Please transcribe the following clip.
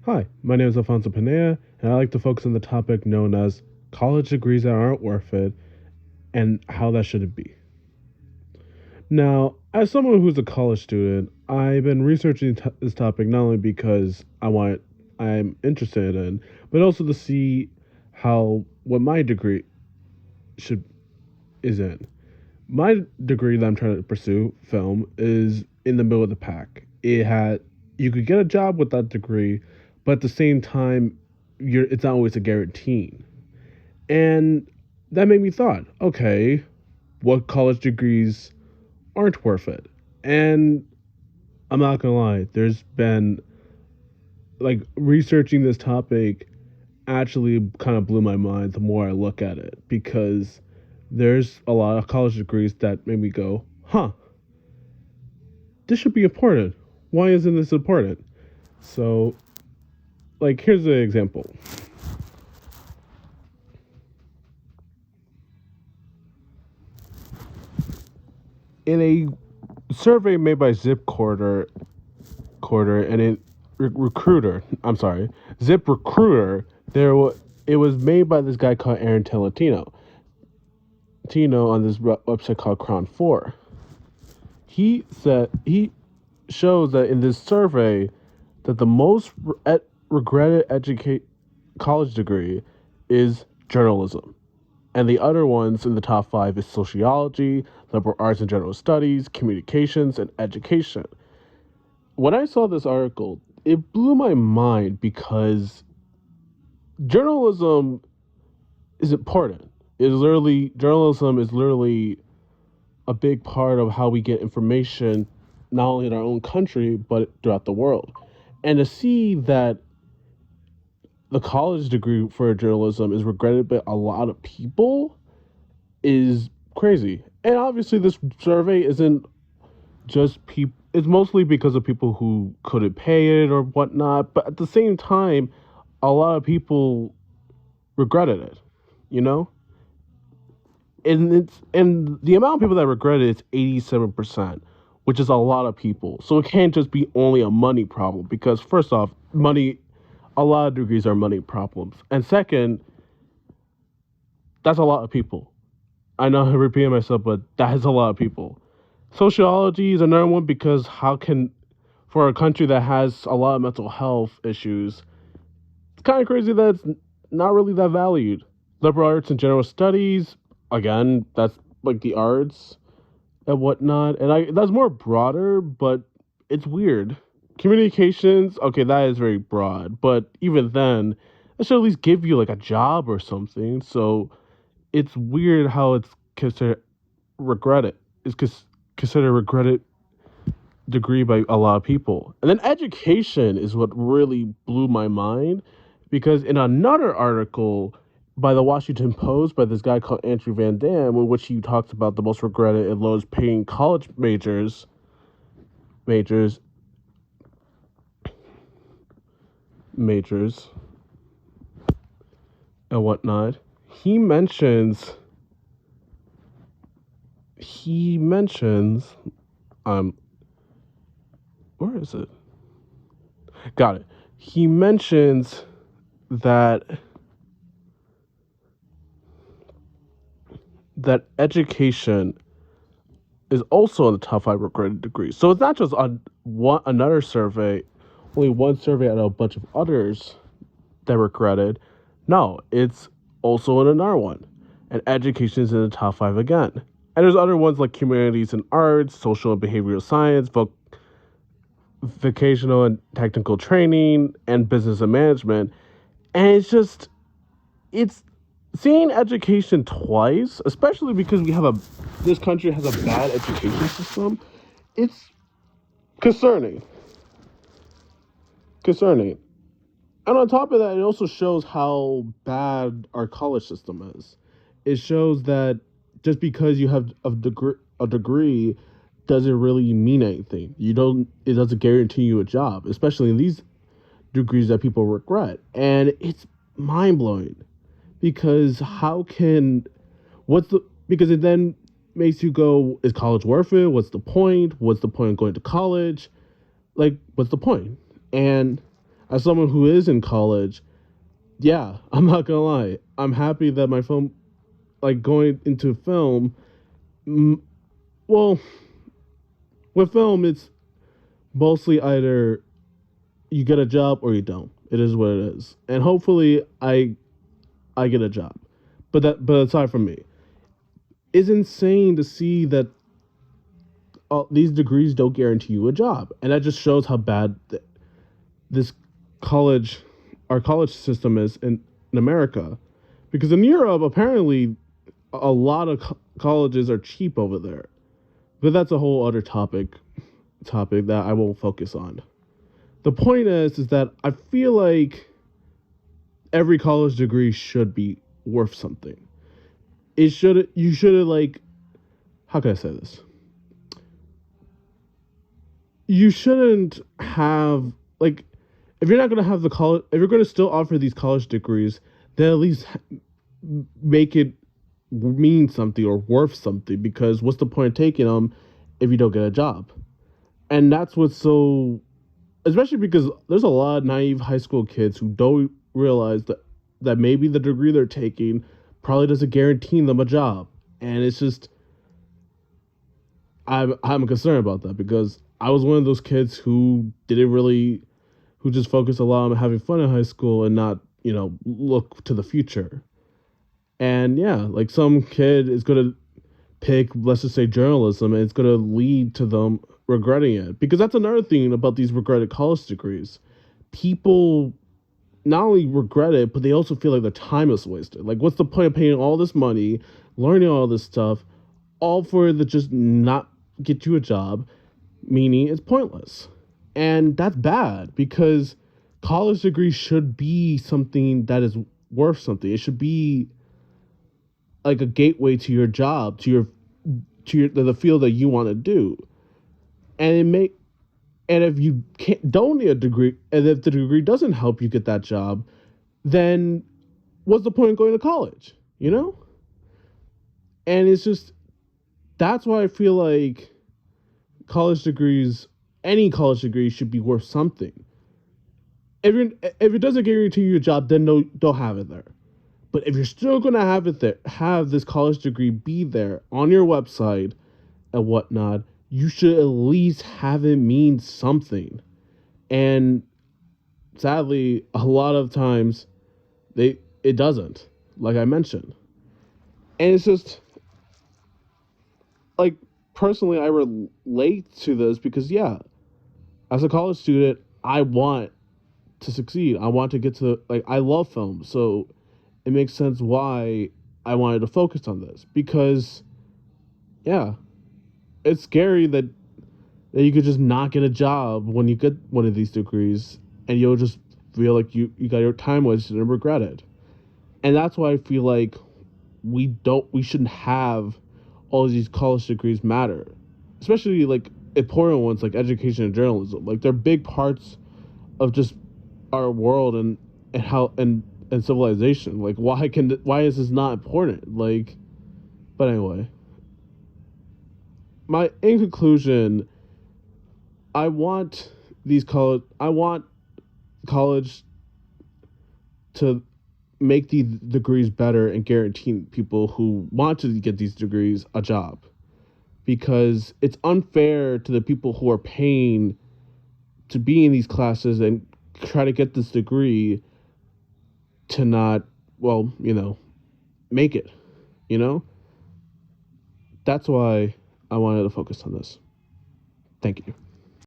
Hi, my name is Alfonso Pineda, and I like to focus on the topic known as college degrees that aren't worth it and how that should be. Now, as someone who's a college student, I've been researching this topic not only because I'm interested in, but also to see how what my degree should is in. My degree that I'm trying to pursue, film, is in the middle of the pack. You could get a job with that degree, but at the same time, it's not always a guarantee. And that made me thought, okay, what college degrees aren't worth it? And I'm not gonna lie, there's been like researching this topic actually kind of blew my mind the more I look at it because there's a lot of college degrees that made me go, huh, this should be important. Why isn't this important? So, like, here's an example. In a survey made by Quarter and Recruiter, I'm sorry, Zip Recruiter, it was made by this guy called Aaron Tino on this website called Crown 4. He shows that in this survey that the most regretted college degree is journalism. And the other ones in the top five is sociology, liberal arts and general studies, communications, and education. When I saw this article, it blew my mind because journalism is important. Journalism is literally a big part of how we get information, not only in our own country but throughout the world. And to see that the college degree for journalism is regretted by a lot of people is crazy. And obviously, this survey isn't just people. It's mostly because of people who couldn't pay it or whatnot. But at the same time, a lot of people regretted it. You know, and the amount of people that regret it is 87%, which is a lot of people. So it can't just be only a money problem because first off, money. A lot of degrees are money problems, and second, that's a lot of people. I know I'm repeating myself, but that is a lot of people. Sociology is another one because how can, for a country that has a lot of mental health issues, it's kind of crazy that it's not really that valued. Liberal arts and general studies, again, that's like the arts and whatnot, and that's more broader, but it's weird. Communications, okay, that is very broad, but even then, it should at least give you like a job or something. So it's weird how it's considered regret it. Considered regretted degree by a lot of people. And then education is what really blew my mind because in another article by the Washington Post by this guy called Andrew Van Dam, in which he talks about the most regretted and lowest paying college majors, majors, and whatnot, he mentions he mentions um where is it? Got it. He mentions that education is also in the top five regretted degrees. So it's not just on another survey, only one survey out of a bunch of others that regretted. No, it's also in another one. And education is in the top five again. And there's other ones like humanities and arts, social and behavioral science, vocational and technical training, and business and management. And it's seeing education twice, especially because this country has a bad education system. It's concerning. Concerning. And on top of that, it also shows how bad our college system is. It shows that just because you have a degree doesn't really mean anything. It doesn't guarantee you a job, especially in these degrees that people regret. And it's mind blowing because because it then makes you go, is college worth it? What's the point? What's the point of going to college? Like, what's the point? And as someone who is in college, yeah, I'm not gonna lie. I'm happy that my film, like going into film, mm, well, with film, it's mostly either you get a job or you don't. It is what it is, and hopefully, I get a job. But aside from me, it's insane to see that these degrees don't guarantee you a job, and that just shows how bad this college, our college system is in America. Because in Europe, apparently, a lot of colleges are cheap over there. But that's a whole other topic that I won't focus on. The point is that I feel like every college degree should be worth something. It should you should have like how can I say this? You shouldn't have like if you're not going to have the college if you're going to still offer these college degrees, then at least make it mean something or worth something because what's the point of taking them if you don't get a job? And that's what's so especially because there's a lot of naive high school kids who don't realize that maybe the degree they're taking probably doesn't guarantee them a job. And it's just I'm concerned about that because I was one of those kids who didn't really who just focused a lot on having fun in high school and not, look to the future. And yeah, like some kid is gonna pick, let's just say journalism, and it's gonna lead to them regretting it. Because that's another thing about these regretted college degrees. People not only regret it, but they also feel like their time is wasted. Like, what's the point of paying all this money, learning all this stuff, all for the just not get you a job, meaning it's pointless. And that's bad because college degrees should be something that is worth something. It should be like a gateway to your job, to the field that you want to do. And it may and if you don't need a degree, and if the degree doesn't help you get that job, then what's the point of going to college? You know? And it's just that's why I feel like college degrees, any college degree, should be worth something. If it doesn't guarantee you a job, then no, don't have it there. But if you're still gonna have it there, have this college degree be there on your website and whatnot, you should at least have it mean something. And sadly, a lot of times it doesn't, like I mentioned. And it's just like personally I relate to this because yeah, as a college student, I want to succeed. I want to get to like I love film, so it makes sense why I wanted to focus on this because yeah, it's scary that you could just not get a job when you get one of these degrees and you'll just feel like you got your time wasted and regret it. And that's why I feel like we shouldn't have all of these college degrees matter. Especially like important ones like education and journalism. Like they're big parts of just our world and how and civilization. Like why is this not important? Like but anyway. My in conclusion, I want college to make these degrees better and guarantee people who want to get these degrees a job because it's unfair to the people who are paying to be in these classes and try to get this degree to not make it, you know? That's why I wanted to focus on this. Thank you.